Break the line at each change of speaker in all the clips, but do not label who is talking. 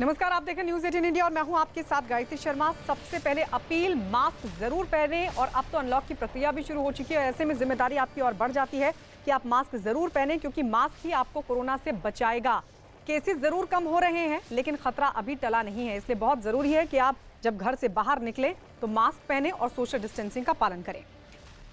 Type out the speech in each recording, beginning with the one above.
नमस्कार, आप देखें न्यूज 18 इंडिया और मैं हूं आपके साथ गायत्री शर्मा। सबसे पहले अपील, मास्क जरूर पहनें और अब तो अनलॉक की प्रक्रिया भी शुरू हो चुकी है। ऐसे में जिम्मेदारी आपकी और बढ़ जाती है कि आप मास्क जरूर पहनें, क्योंकि मास्क ही आपको कोरोना से बचाएगा। केसेस जरूर कम हो रहे हैं लेकिन खतरा अभी टला नहीं है, इसलिए बहुत जरूरी है कि आप जब घर से बाहर निकले तो मास्क पहने और सोशल डिस्टेंसिंग का पालन करें।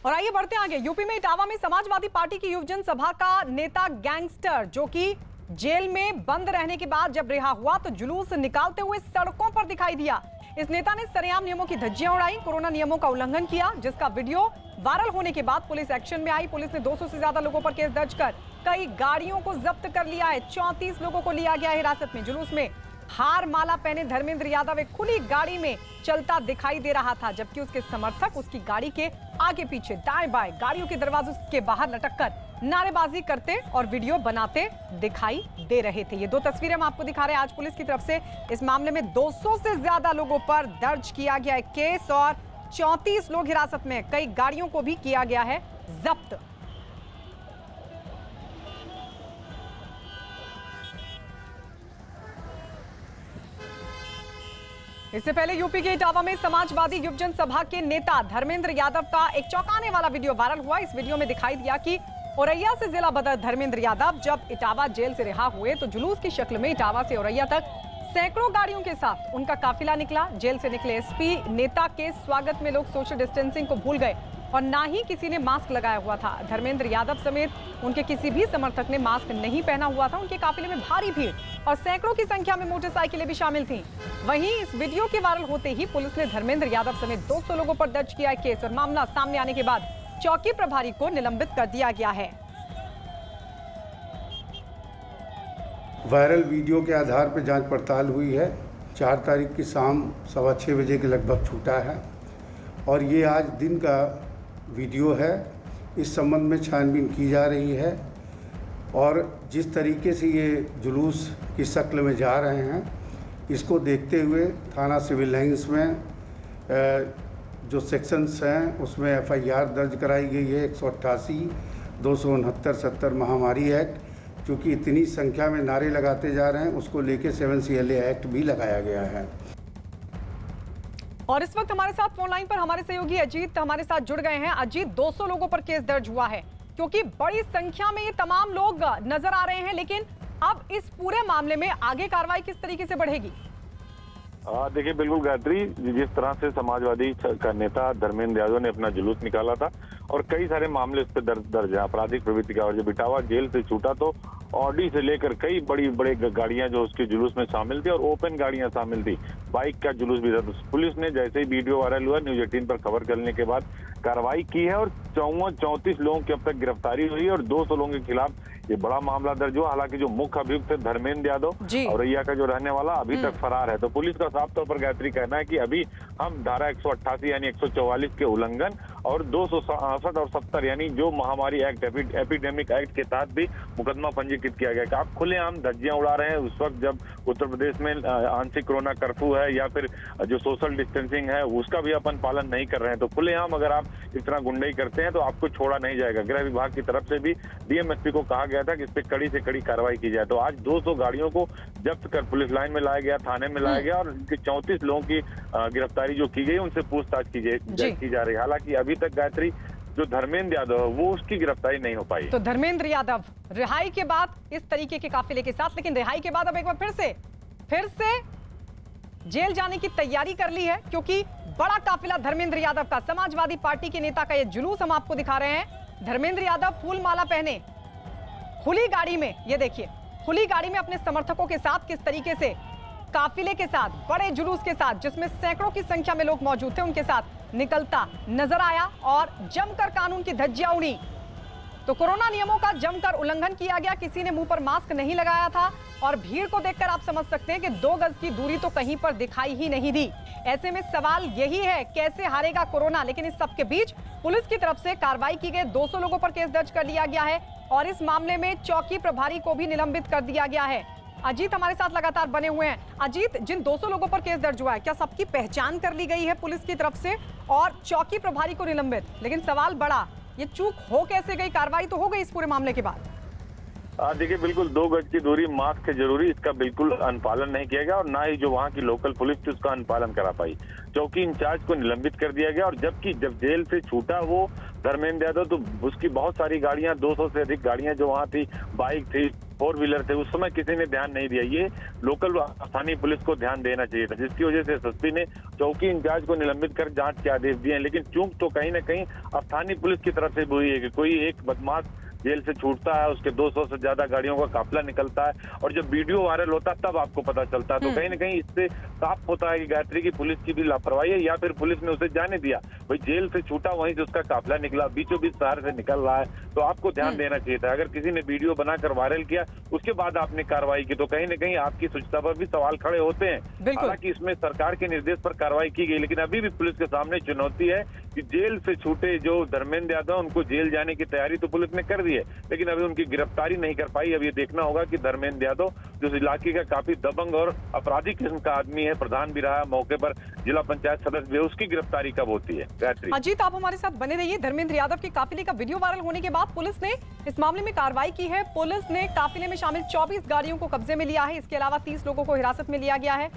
और आइए बढ़ते आगे। यूपी में इटावा में समाजवादी पार्टी की युवजन सभा का नेता गैंगस्टर, जो कि जेल में बंद रहने के बाद जब रिहा हुआ तो जुलूस निकालते हुए सड़कों पर दिखाई दिया। इस नेता ने सरेआम नियमों की धज्जियां उड़ाई, कोरोना नियमों का उल्लंघन किया, जिसका वीडियो वायरल होने के बाद पुलिस एक्शन में आई। पुलिस ने 200 से ज्यादा लोगों पर केस दर्ज कर कई गाड़ियों को जब्त कर लिया है। 34 लोगों को लिया गया हिरासत में। जुलूस में हार माला पहने धर्मेंद्र यादव एक खुली गाड़ी में चलता दिखाई दे रहा था, जबकि उसके समर्थक उसकी गाड़ी के आगे पीछे दाएं बाएं गाड़ियों के दरवाजों के बाहर लटककर नारेबाजी करते और वीडियो बनाते दिखाई दे रहे थे। ये दो तस्वीरें हम आपको दिखा रहे हैं। आज पुलिस की तरफ से इस मामले में 200 से ज्यादा लोगों पर दर्ज किया गया है केस और 34 लोग हिरासत में। कई गाड़ियों को भी किया गया है जब्त। इससे पहले यूपी के इटावा में समाजवादी युवजन सभा के नेता धर्मेंद्र यादव का एक चौंकाने वाला वीडियो वायरल हुआ। इस वीडियो में दिखाई दिया कि औरैया से जिला बदर धर्मेंद्र यादव जब इटावा जेल से रिहा हुए तो जुलूस की शक्ल में इटावा से औरैया तक सैकड़ों गाड़ियों के साथ उनका काफिला निकला। जेल से निकले एसपी नेता के स्वागत में लोग सोशल डिस्टेंसिंग को भूल गए और ना ही किसी ने मास्क लगाया हुआ था। धर्मेंद्र यादव समेत उनके किसी भी समर्थक ने मास्क नहीं पहना हुआ था। उनके काफिले में भारी भीड़ और सैकड़ों की संख्या में मोटरसाइकिलें भी शामिल थीं। वहीं इस वीडियो के वायरल होते ही पुलिस ने धर्मेंद्र यादव समेत 200 लोगों पर दर्ज किया है केस और मामला सामने आने के बाद चौकी प्रभारी को निलंबित कर दिया गया है।
वायरल वीडियो के आधार पर जांच पड़ताल हुई है। 4 तारीख की शाम 6:15 बजे के लगभग छूटा है और ये आज दिन का वीडियो है। इस संबंध में छानबीन की जा रही है और जिस तरीके से ये जुलूस की शक्ल में जा रहे हैं, इसको देखते हुए थाना सिविल लाइंस में जो सेक्शंस हैं उसमें FIR दर्ज कराई गई है। 188, 269, 70 महामारी एक्ट, क्योंकि इतनी संख्या में नारे लगाते जा रहे हैं, उसको लेके 7 CLA एक्ट भी लगाया गया है।
और इस वक्त हमारे साथ फोन लाइन पर हमारे सहयोगी अजीत हमारे साथ जुड़ गए हैं। अजीत, 200 लोगों पर केस दर्ज हुआ है, क्योंकि बड़ी संख्या में ये तमाम लोग नजर आ रहे हैं, लेकिन अब इस पूरे मामले में आगे कार्रवाई किस तरीके से बढ़ेगी?
देखिए, बिल्कुल गायत्री, जिस तरह से समाजवादी का नेता धर्मेंद्र यादव ने अपना जुलूस निकाला था और कई सारे मामले उस पर दर्ज है आपराधिक प्रवृत्ति का, और जब इटावा जेल से छूटा तो ऑडी से लेकर कई बड़ी गाड़ियां जो उसके जुलूस में शामिल थी और ओपन गाड़ियां शामिल थी, बाइक का जुलूस भी था। तो पुलिस ने जैसे ही वीडियो वायरल हुआ न्यूज 18 पर खबर करने के बाद कार्रवाई की है और 34 लोगों की अब तक गिरफ्तारी हुई और 200 लोगों के खिलाफ ये बड़ा मामला दर्ज हुआ। हालांकि जो मुख्य अभियुक्त है धर्मेंद्र यादव औरैया का जो रहने वाला, अभी तक फरार है। तो पुलिस का साफ तौर पर गायत्री कहना है कि अभी हम धारा 188 यानी 144 के उल्लंघन और 267 और 70 यानी जो महामारी एक्ट, एपिडेमिक एक्ट के तहत भी मुकदमा पंजीकृत किया गया। आप खुलेआम धज्जियां उड़ा रहे हैं उस वक्त जब उत्तर प्रदेश में आंशिक कोरोना कर्फ्यू है या फिर जो सोशल डिस्टेंसिंग है उसका भी अपन पालन नहीं कर रहे हैं। तो खुलेआम अगर आप इस तरह गुंडाई करते हैं तो आपको छोड़ा नहीं जाएगा। गृह विभाग की तरफ से भी DMSP को कहा गया था कि इस पे कड़ी से कड़ी कार्रवाई की जाए। तो आज 200 गाड़ियों को जब्त कर पुलिस लाइन में लाया गया, थाने में लाया गया और इनके 34 लोगों की गिरफ्तारी जो की गई उनसे पूछताछ की जा रही है। हालांकि अभी तक गायत्री जो धर्मेंद्र यादव है वो उसकी गिरफ्तारी नहीं हो पाई।
तो धर्मेंद्र यादव रिहाई के बाद इस तरीके के काफिले के साथ, लेकिन रिहाई के बाद अब एक बार फिर से जेल जाने की तैयारी कर ली है, क्योंकि बड़ा काफिला धर्मेंद्र यादव का, समाजवादी पार्टी के नेता का ये जुलूस हम आपको दिखा रहे हैं। धर्मेंद्र यादव फूल माला पहने खुली गाड़ी में, ये देखिए, खुली गाड़ी में अपने समर्थकों के साथ किस तरीके से काफिले के साथ, बड़े जुलूस के साथ, जिसमें सैकड़ों की संख्या में लोग मौजूद थे, उनके साथ निकलता नजर आया और जमकर कानून की धज्जियां उड़ी। तो कोरोना नियमों का जमकर उल्लंघन किया गया, किसी ने मुंह पर मास्क नहीं लगाया था और भीड़ को देखकर आप समझ सकते हैं कि 2 गज की दूरी तो कहीं पर दिखाई ही नहीं दी। ऐसे में सवाल यही है, कैसे हारेगा कोरोना? लेकिन इस सब के बीच पुलिस की तरफ से कार्रवाई की गई, 200 लोगों पर केस दर्ज कर लिया गया है और इस मामले में चौकी प्रभारी को भी निलंबित कर दिया गया है। अजीत हमारे साथ लगातार बने हुए हैं। अजीत, जिन 200 लोगों पर केस दर्ज हुआ है, क्या सबकी पहचान कर ली गई है पुलिस की तरफ से और चौकी प्रभारी को निलंबित? लेकिन सवाल बड़ा, ये चूक हो कैसे गई? कार्रवाई तो हो गई इस पूरे मामले के बाद।
देखिए बिल्कुल 2 गज की दूरी, मास्क है जरूरी, इसका बिल्कुल अनुपालन नहीं किया गया और ना ही जो वहाँ की लोकल पुलिस थी उसका अनुपालन करा पाई। चौकी इंचार्ज को निलंबित कर दिया गया और जबकि जब जेल से छूटा वो धर्मेंद्र यादव तो उसकी बहुत सारी गाड़ियां, 200 से अधिक गाड़ियां जो वहाँ थी, बाइक थी, 4 व्हीलर थे, उस समय किसी ने ध्यान नहीं दिया। ये लोकल स्थानीय पुलिस को ध्यान देना चाहिए था, जिसकी वजह से एसएसपी ने चौकी इंचार्ज को निलंबित कर जांच के आदेश दिए हैं। लेकिन चूक तो कहीं ना कहीं स्थानीय पुलिस की तरफ से हुई है कि कोई एक बदमाश जेल से छूटता है, उसके 200 से ज्यादा गाड़ियों का काफिला निकलता है और जब वीडियो वायरल होता है तब आपको पता चलता है। तो कहीं ना कहीं इससे साफ होता है कि गायत्री की पुलिस की भी लापरवाही है या फिर पुलिस ने उसे जाने दिया। भाई जेल से छूटा, वहीं से उसका काफिला निकला, बीचों बीच शहर से निकल रहा है, तो आपको ध्यान देना चाहिए था। अगर किसी ने वीडियो बनाकर वायरल किया उसके बाद आपने कार्रवाई की तो कहीं ना कहीं आपकी शुचिता पर भी सवाल खड़े होते हैं। हालांकि इसमें सरकार के निर्देश पर कार्रवाई की गई, लेकिन अभी भी पुलिस के सामने चुनौती है कि जेल से छूटे जो धर्मेंद्र यादव, उनको जेल जाने की तैयारी तो पुलिस ने कर दी है, लेकिन अभी उनकी गिरफ्तारी नहीं कर पाई। अब ये देखना होगा कि धर्मेंद्र यादव जो इस इलाके का काफी दबंग और अपराधिक किस्म का आदमी है, प्रधान भी रहा, मौके पर जिला पंचायत सदस्य भी है, उसकी गिरफ्तारी कब होती है। गायत्री,
अजीत आप हमारे साथ बने रहिए। धर्मेंद्र यादव के काफिले का वीडियो वायरल होने के बाद पुलिस ने इस मामले में कार्रवाई की है। पुलिस ने काफिले में शामिल 24 गाड़ियों को कब्जे में लिया है। इसके अलावा 30 लोगों को हिरासत में लिया गया है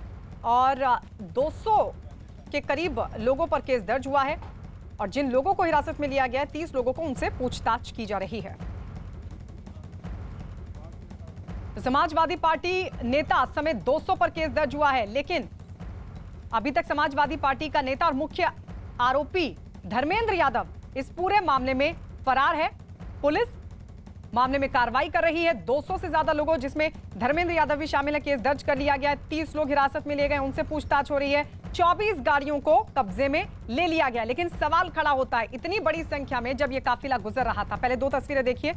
और 200 के करीब लोगों पर केस दर्ज हुआ है और जिन लोगों को हिरासत में लिया गया है 30 लोगों को उनसे पूछताछ की जा रही है। समाजवादी पार्टी नेता समेत 200 पर केस दर्ज हुआ है, लेकिन अभी तक समाजवादी पार्टी का नेता और मुख्य आरोपी धर्मेंद्र यादव इस पूरे मामले में फरार है। पुलिस मामले में कार्रवाई कर रही है। 200 से ज्यादा लोगों, जिसमें धर्मेंद्र यादव भी शामिल है, केस दर्ज कर लिया गया है। 30 लोग हिरासत में लिए गए, उनसे पूछताछ हो रही है। 24 गाड़ियों को कब्जे में ले लिया गया। लेकिन सवाल खड़ा होता है, इतनी बड़ी संख्या में जब यह काफिला गुजर रहा था, पहले 2 तस्वीरें देखिए।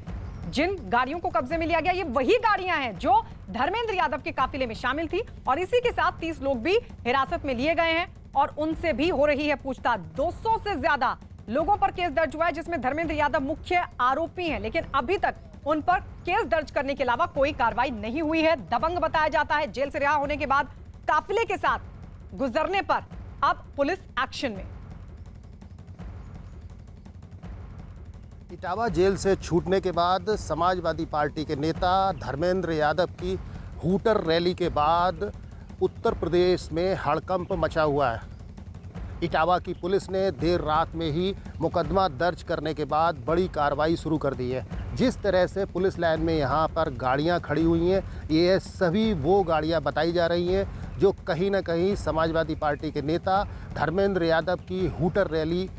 जिन गाड़ियों को कब्जे में लिया गया ये वही गाड़ियां हैं जो धर्मेंद्र यादव के काफिले में शामिल थी और इसी के साथ 30 लोग भी हिरासत में लिए गए हैं और उनसे भी हो रही है पूछताछ। 200 से ज्यादा लोगों पर केस दर्ज हुआ है, जिसमें धर्मेंद्र यादव मुख्य आरोपी हैं, लेकिन अभी तक उन पर केस दर्ज करने के अलावा कोई कार्रवाई नहीं हुई है। दबंग बताया जाता है। जेल से रिहा होने के बाद काफिले के साथ गुजरने पर अब पुलिस एक्शन में।
इटावा जेल से छूटने के बाद समाजवादी पार्टी के नेता धर्मेंद्र यादव की हूटर रैली के बाद उत्तर प्रदेश में हड़कंप मचा हुआ है। इटावा की पुलिस ने देर रात में ही मुकदमा दर्ज करने के बाद बड़ी कार्रवाई शुरू कर दी है। जिस तरह से पुलिस लाइन में यहाँ पर गाड़ियाँ खड़ी हुई हैं, ये सभी वो गाड़ियाँ बताई जा रही हैं जो कहीं ना कहीं समाजवादी पार्टी के नेता धर्मेंद्र यादव की हूटर रैली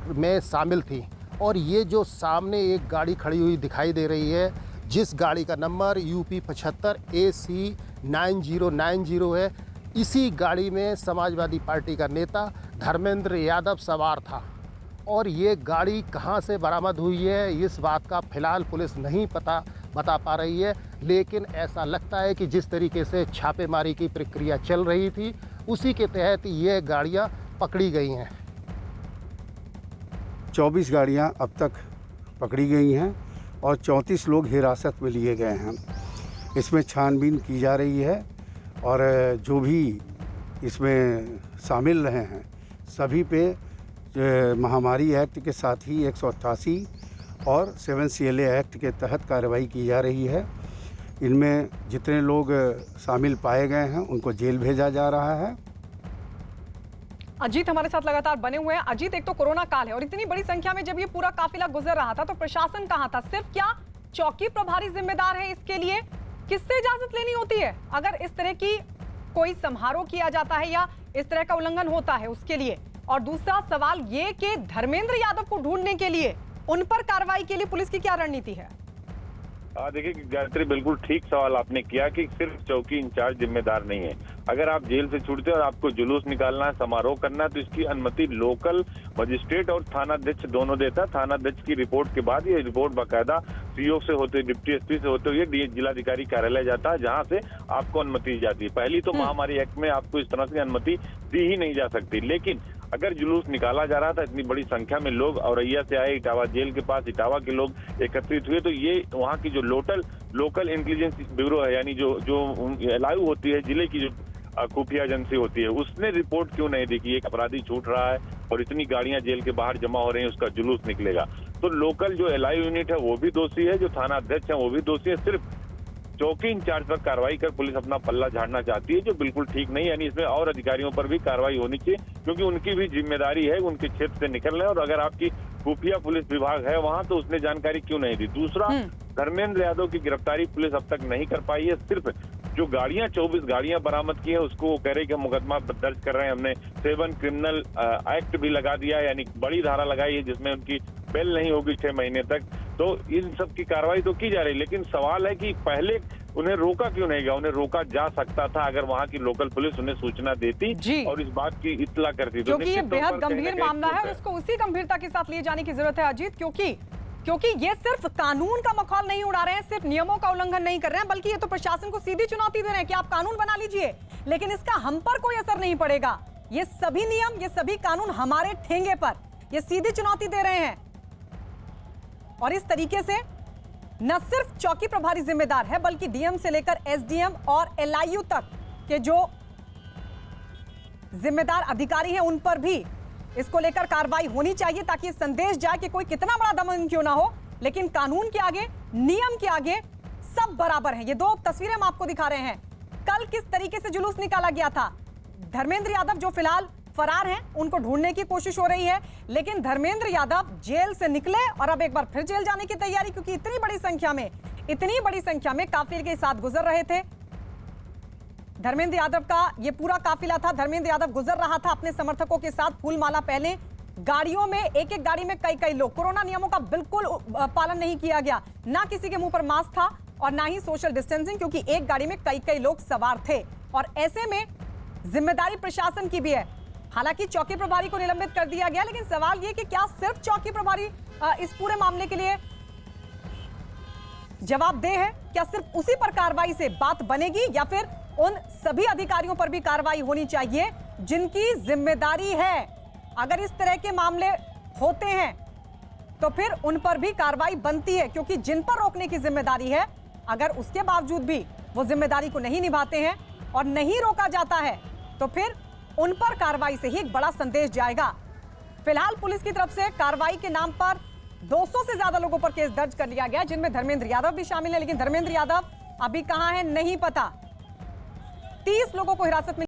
में शामिल थी। और ये जो सामने एक गाड़ी खड़ी हुई दिखाई दे रही है, जिस गाड़ी का नंबर UP 75 AC 9090 है, इसी गाड़ी में समाजवादी पार्टी का नेता धर्मेंद्र यादव सवार था। और ये गाड़ी कहाँ से बरामद हुई है इस बात का फिलहाल पुलिस नहीं बता पा रही है, लेकिन ऐसा लगता है कि जिस तरीके से छापेमारी की प्रक्रिया चल रही थी उसी के तहत ये गाड़ियाँ पकड़ी गई हैं।
24 गाड़ियां अब तक पकड़ी गई हैं और 34 लोग हिरासत में लिए गए हैं। इसमें छानबीन की जा रही है और जो भी इसमें शामिल रहे हैं सभी पे महामारी एक्ट के साथ ही 188 और 7 CLA एक्ट के तहत कार्रवाई की जा रही है। इनमें जितने लोग शामिल पाए गए हैं उनको जेल भेजा जा रहा है।
अजीत हमारे साथ लगातार बने हुए हैं। अजीत, एक तो कोरोना काल है और इतनी बड़ी संख्या में जब ये पूरा काफिला गुजर रहा था तो प्रशासन कहां था? सिर्फ क्या चौकी प्रभारी जिम्मेदार है इसके लिए? किससे इजाजत लेनी होती है अगर इस तरह की कोई समारोह किया जाता है या इस तरह का उल्लंघन होता है उसके लिए? और दूसरा सवाल ये कि धर्मेंद्र यादव को ढूंढने के लिए, उन पर कार्रवाई के लिए पुलिस की क्या रणनीति है?
देखिए गायत्री, बिल्कुल ठीक सवाल आपने किया कि सिर्फ चौकी इंचार्ज जिम्मेदार नहीं है। अगर आप जेल से छूटते और आपको जुलूस निकालना है, समारोह करना है, तो इसकी अनुमति लोकल मजिस्ट्रेट और थानाध्यक्ष दोनों देता है। थानाध्यक्ष की रिपोर्ट के बाद ये रिपोर्ट बाकायदा CO से होते, डिप्टी SP से होते हुए जिलाधिकारी कार्यालय जाता है, जहाँ से आपको अनुमति दी जाती है। पहली तो महामारी एक्ट में आपको इस तरह से अनुमति दी ही नहीं जा सकती। लेकिन अगर जुलूस निकाला जा रहा था, इतनी बड़ी संख्या में लोग औरैया से आए, इटावा जेल के पास इटावा के लोग एकत्रित हुए, तो ये वहाँ की जो लोकल इंटेलिजेंस ब्यूरो है, यानी जो LIU होती है, जिले की जो खुफिया एजेंसी होती है, उसने रिपोर्ट क्यों नहीं देखी? एक अपराधी छूट रहा है और इतनी गाड़ियां जेल के बाहर जमा हो रही हैं, उसका जुलूस निकलेगा। तो लोकल जो एलआई यूनिट है वो भी दोषी है, जो थाना अध्यक्ष है वो भी दोषी है। सिर्फ चौकी इंचार्ज पर कार्रवाई कर पुलिस अपना पल्ला झाड़ना चाहती है, जो बिल्कुल ठीक नहीं है। यानी इसमें और अधिकारियों पर भी कार्रवाई होनी चाहिए, क्योंकि उनकी भी जिम्मेदारी है उनके क्षेत्र से निकलना है। और अगर आपकी खुफिया पुलिस विभाग है वहां, तो उसने जानकारी क्यों नहीं दी। दूसरा, धर्मेंद्र यादव की गिरफ्तारी पुलिस अब तक नहीं कर पाई है। सिर्फ जो गाड़ियां 24 गाड़ियां बरामद की है उसको वो कह रहे कि मुकदमा दर्ज कर रहे हैं, हमने 7 क्रिमिनल एक्ट भी लगा दिया है, यानी बड़ी धारा लगाई है जिसमें उनकी बेल नहीं होगी 6 महीने तक। तो इन सब की कार्रवाई तो की जा रही है, लेकिन सवाल है कि पहले उन्हें रोका क्यों नहीं गया। उन्हें रोका जा सकता था अगर वहां की लोकल पुलिस उन्हें सूचना देती और इस बात की इत्तला करती।
क्योंकि ये बेहद गंभीर मामला है और उसको उसी गंभीरता के साथ लिए जाने की जरूरत है अजीत, क्योंकि ये सिर्फ कानून का मखौल नहीं उड़ा रहे हैं, सिर्फ नियमों का उल्लंघन नहीं कर रहे हैं, बल्कि ये तो प्रशासन को सीधी चुनौती दे रहे हैं कि आप कानून बना लीजिए, लेकिन इसका हम पर कोई असर नहीं पड़ेगा। ये सभी नियम, ये सभी कानून हमारे ठेंगे पर, ये सीधी चुनौती दे रहे हैं। और इस तरीके से न सिर्फ चौकी प्रभारी जिम्मेदार है, बल्कि डीएम से लेकर एसडीएम और एलआईयू तक के जो जिम्मेदार अधिकारी हैं उन पर भी इसको लेकर कार्रवाई होनी चाहिए, ताकि संदेश जाए कि कोई कितना बड़ा दमन क्यों ना हो, लेकिन कानून के आगे, नियम के आगे सब बराबर हैं। ये 2 तस्वीरें हम आपको दिखा रहे हैं। कल किस तरीके से जुलूस निकाला गया था। धर्मेंद्र यादव जो फिलहाल फरार हैं, उनको ढूंढने की कोशिश हो रही है, लेकिन धर्मेंद्र यादव जेल से निकले और अब एक बार फिर जेल जाने की तैयारी, क्योंकि इतनी बड़ी संख्या में काफिले के साथ गुजर रहे थे। धर्मेंद्र यादव का ये पूरा काफिला था। धर्मेंद्र यादव गुजर रहा था अपने समर्थकों के साथ, फूल माला पहने, गाड़ियों में, एक एक गाड़ी में कई लोग। कोरोना नियमों का बिल्कुल पालन नहीं किया गया, ना किसी के मुंह पर मास्क था और ना ही सोशल डिस्टेंसिंग, क्योंकि एक गाड़ी में कई लोग सवार थे। और ऐसे में जिम्मेदारी प्रशासन की भी है। हालांकि चौकी प्रभारी को निलंबित कर दिया गया, लेकिन सवाल ये कि क्या सिर्फ चौकी प्रभारी इस पूरे मामले के लिए जवाबदेह है? क्या सिर्फ उसी पर कार्रवाई से बात बनेगी, या फिर उन सभी अधिकारियों पर भी कार्रवाई होनी चाहिए जिनकी जिम्मेदारी है? अगर इस तरह के मामले होते हैं तो फिर उन पर भी कार्रवाई बनती है, क्योंकि जिन पर रोकने की जिम्मेदारी है, अगर उसके बावजूद भी वो जिम्मेदारी को नहीं निभाते हैं और नहीं रोका जाता है, तो फिर उन पर कार्रवाई से ही एक बड़ा संदेश जाएगा। फिलहाल पुलिस की तरफ से कार्रवाई के नाम पर 200 से ज्यादा लोगों पर केस दर्ज कर लिया गया, जिनमें धर्मेंद्र यादव भी शामिल है, लेकिन धर्मेंद्र यादव अभी कहां है नहीं पता। 30 लोगों को हिरासत में